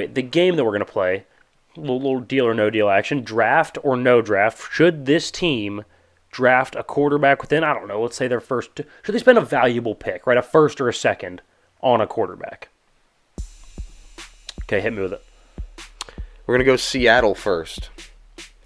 The game that we're going to play, little deal or no deal action, draft or no draft. Should this team draft a quarterback within, I don't know, let's say their first, should they spend a valuable pick, right, a first or a second on a quarterback? Okay, hit me with it. We're going to go Seattle first.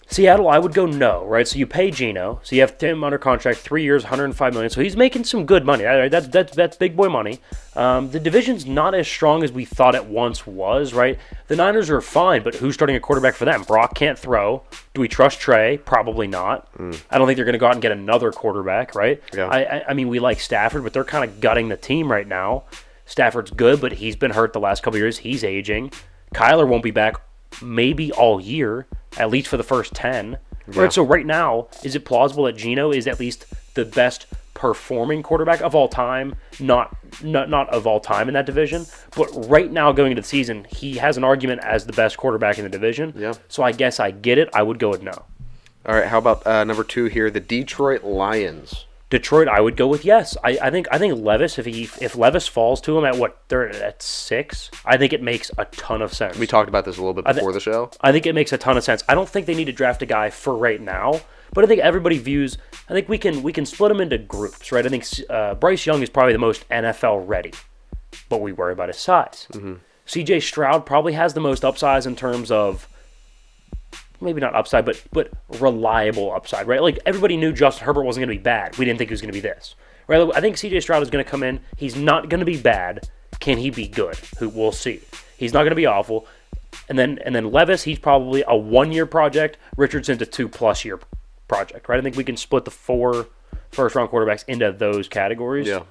Seattle, I would go no, right? So you pay Geno, so you have him under contract, 3 years, $105 million. So he's making some good money. That's big boy money. The division's not as strong as we thought it once was, right? The Niners are fine, but who's starting a quarterback for them? Brock can't throw. Do we trust Trey? Probably not. I don't think they're going to go out and get another quarterback, right? Yeah. I mean, we like Stafford, but they're kind of gutting the team right now. Stafford's good, but he's been hurt the last couple of years. He's aging. Kyler won't be back maybe all year, at least for the first 10. Yeah. Right, so right now, is it plausible that Geno is at least the best performing quarterback of all time? Not of all time in that division, but right now going into the season, he has an argument as the best quarterback in the division. Yeah. So I guess I get it. I would go with no. All right, how about number 2 here, the Detroit Lions? Detroit, I would go with yes. I think Levis, if Levis falls to him at what, they're at 6, I think it makes a ton of sense. We talked about this a little bit before the show. I think it makes a ton of sense. I don't think they need to draft a guy for right now, but I think everybody views. I think we can split them into groups, right? I think Bryce Young is probably the most NFL ready, but we worry about his size. Mm-hmm. C.J. Stroud probably has the most upside in terms of. Maybe not upside, but reliable upside, right? Like, everybody knew Justin Herbert wasn't going to be bad. We didn't think he was going to be this. Right? I think C.J. Stroud is going to come in. He's not going to be bad. Can he be good? We'll see. He's not going to be awful. And then Levis, he's probably a 1-year project. Richardson's a 2+ year project, right? I think we can split the 4 first-round quarterbacks into those categories. Yeah.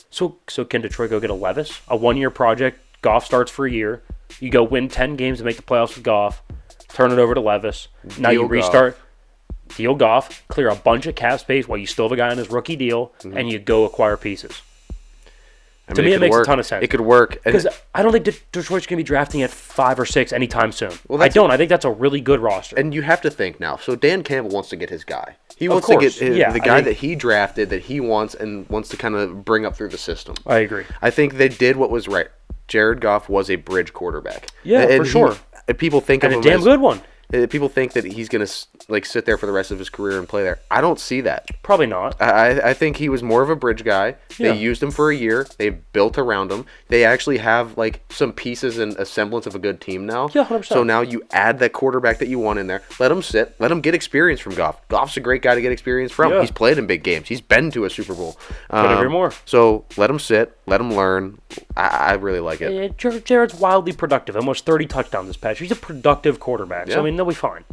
So can Detroit go get a Levis? A 1-year project. Goff starts for a year. You go win 10 games to make the playoffs with Goff. Turn it over to Levis. Now you restart. Deal Goff. Clear a bunch of cap space while you still have a guy on his rookie deal, and you go acquire pieces. To me, it makes a ton of sense. It could work. Because I don't think Detroit's going to be drafting at 5 or 6 anytime soon. Well, I don't. I think that's a really good roster. And you have to think now. So Dan Campbell wants to get his guy. He wants to get the guy that he drafted, that he wants, and wants to kind of bring up through the system. I agree. I think they did what was right. Jared Goff was a bridge quarterback. Yeah, and for sure. People think of him a damn good one. People think that he's going to sit there for the rest of his career and play there. I don't see that. Probably not. I think he was more of a bridge guy. Yeah. They used him for a year. They built around him. They actually have some pieces and a semblance of a good team now. Yeah, 100%. So now you add that quarterback that you want in there. Let him sit. Let him get experience from Goff. Goff's a great guy to get experience from. Yeah. He's played in big games. He's been to a Super Bowl. Couldn't agree more. So let him sit. Let him learn. I really like it. Jared's wildly productive. Almost 30 touchdowns this past year. He's a productive quarterback. Yeah. So, I mean, they'll be fine.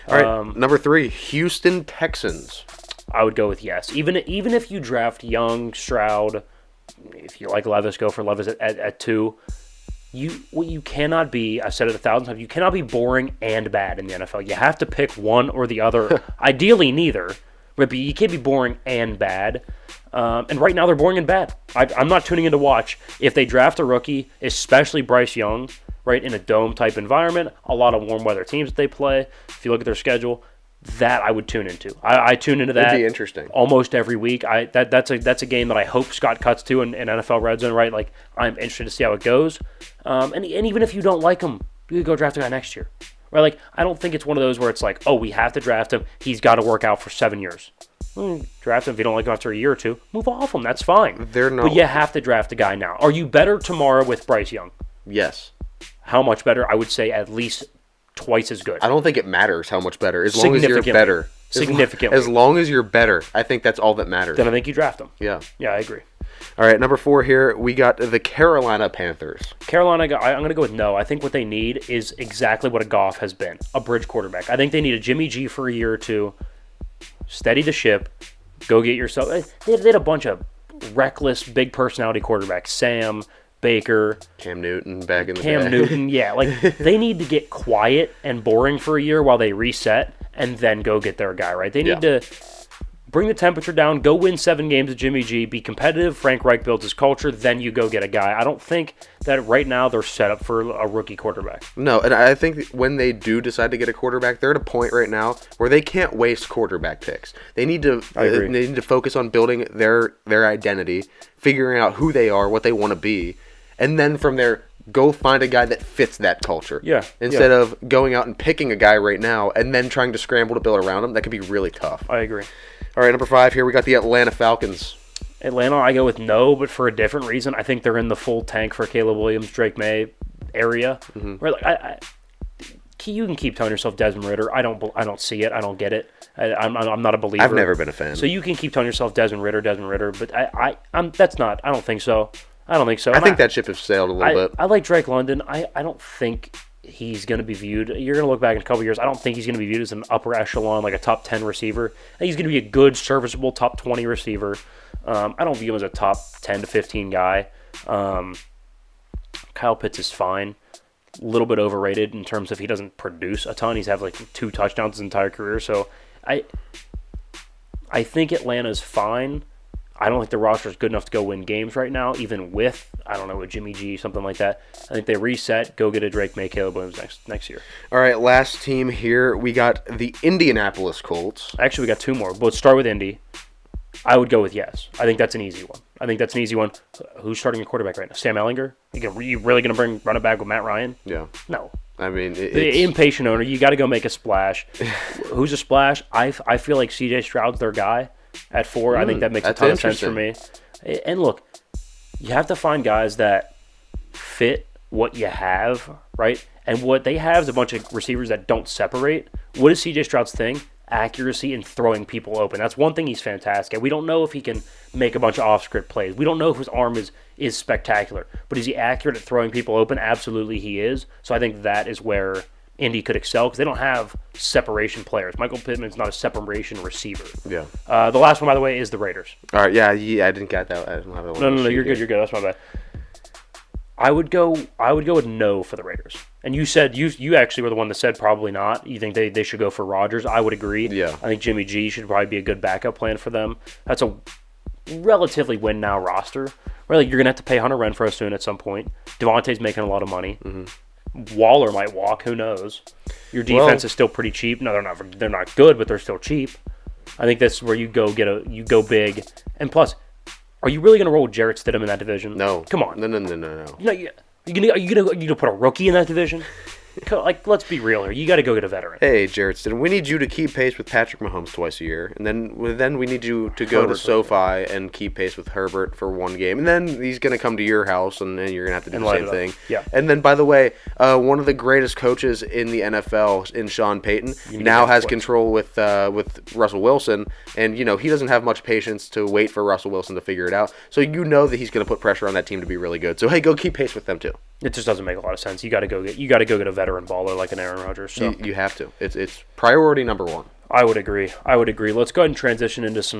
All right, number 3, Houston Texans. I would go with yes. Even if you draft Young, Stroud, if you like Levis, go for Levis at 2. You cannot be, I've said it 1,000 times, you cannot be boring and bad in the NFL. You have to pick one or the other. Ideally, neither. But you can't be boring and bad. And right now, they're boring and bad. I'm not tuning in to watch. If they draft a rookie, especially Bryce Young, right, in a dome-type environment, a lot of warm weather teams that they play, if you look at their schedule, that I would tune into. I tune into that. It'd be interesting. Almost every week. That's a game that I hope Scott cuts to in NFL Red Zone, right? Like, I'm interested to see how it goes. And even if you don't like him, you could go draft a guy next year. Right? Like, I don't think it's one of those where it's like, oh, we have to draft him. He's got to work out for 7 years. Draft him if you don't like him after a year or 2. Move off him. That's fine. But you have to draft a guy now. Are you better tomorrow with Bryce Young? Yes. How much better? I would say at least twice as good. I don't think it matters how much better, as long as you're better. Significantly. As long as you're better, I think that's all that matters. Then I think you draft him. Yeah. Yeah, I agree. All right, number 4 here, we got the Carolina Panthers. Carolina, I'm going to go with no. I think what they need is exactly what a Goff has been, a bridge quarterback. I think they need a Jimmy G for a year or 2, steady the ship, go get yourself. They had a bunch of reckless, big personality quarterbacks. Sam, Baker. Cam Newton back in the day. Cam Newton, yeah. Like, they need to get quiet and boring for a year while they reset and then go get their guy, right? They need to bring the temperature down, go win 7 games with Jimmy G, be competitive. Frank Reich builds his culture, then you go get a guy. I don't think that right now they're set up for a rookie quarterback. No, and I think when they do decide to get a quarterback, they're at a point right now where they can't waste quarterback picks. They need to focus on building their identity, figuring out who they are, what they want to be, and then from there, go find a guy that fits that culture. Yeah. Instead of going out and picking a guy right now and then trying to scramble to build around him, that could be really tough. I agree. All right, number 5 here, we got the Atlanta Falcons. Atlanta, I go with no, but for a different reason. I think they're in the full tank for Caleb Williams, Drake May area. Where like you can keep telling yourself Desmond Ridder. I don't see it. I don't get it. I'm not a believer. I've never been a fan. So you can keep telling yourself Desmond Ridder, but I'm that's not. I don't think so. I don't think so. I think that ship has sailed a little bit. I like Drake London. I don't think he's going to be viewed. You're going to look back in a couple years. I don't think he's going to be viewed as an upper echelon, like a top 10 receiver. I think he's going to be a good, serviceable top 20 receiver. I don't view him as a top 10 to 15 guy. Kyle Pitts is fine. A little bit overrated in terms of he doesn't produce a ton. He's had like 2 touchdowns his entire career. So I think Atlanta's fine. I don't think the roster is good enough to go win games right now, even with, I don't know, with Jimmy G, something like that. I think they reset, go get a Drake May, Caleb Williams next year. All right, last team here. We got the Indianapolis Colts. Actually, we got 2 more. But let's start with Indy. I would go with yes. I think that's an easy one. Who's starting a quarterback right now? Sam Ehlinger? You really going to run it back with Matt Ryan? Yeah. No. I mean, the impatient owner, you got to go make a splash. Who's a splash? I feel like CJ Stroud's their guy at 4. I think that makes a ton of sense for me. And look, you have to find guys that fit what you have, right? And what they have is a bunch of receivers that don't separate. What is CJ Stroud's thing? Accuracy and throwing people open. That's one thing he's fantastic at. We don't know if he can make a bunch of off-script plays. We don't know if his arm is spectacular. But is he accurate at throwing people open? Absolutely he is. So I think that is where Indy could excel because they don't have separation players. Michael Pittman's not a separation receiver. Yeah. The last one, by the way, is the Raiders. All right, yeah, I didn't get that. I don't have that one. No, you're good. That's my bad. I would go with no for the Raiders. And you said you actually were the one that said probably not. You think they should go for Rodgers. I would agree. Yeah. I think Jimmy G should probably be a good backup plan for them. That's a relatively win now roster. Really, you're gonna have to pay Hunter Renfrow soon at some point. Devontae's making a lot of money. Waller might walk. Who knows? Your defense is still pretty cheap. No, they're not good, but they're still cheap. I think that's where you go go big. And plus, are you really going to roll Jarrett Stidham in that division? No. Come on. No. Are you gonna put a rookie in that division? Like, let's be real here. You got to go get a veteran. Hey, Jarrett Stidham, we need you to keep pace with Patrick Mahomes twice a year, and then we need you to go to SoFi and keep pace with Herbert for 1 game, and then he's going to come to your house, and then you're going to have to do the same thing. Yeah. And then, by the way, one of the greatest coaches in the NFL, in Sean Payton, now has control with Russell Wilson, and he doesn't have much patience to wait for Russell Wilson to figure it out. So that he's going to put pressure on that team to be really good. So hey, go keep pace with them too. It just doesn't make a lot of sense. You got to go get a veteran baller like an Aaron Rodgers. So you have to. It's priority number 1. I would agree. Let's go ahead and transition into some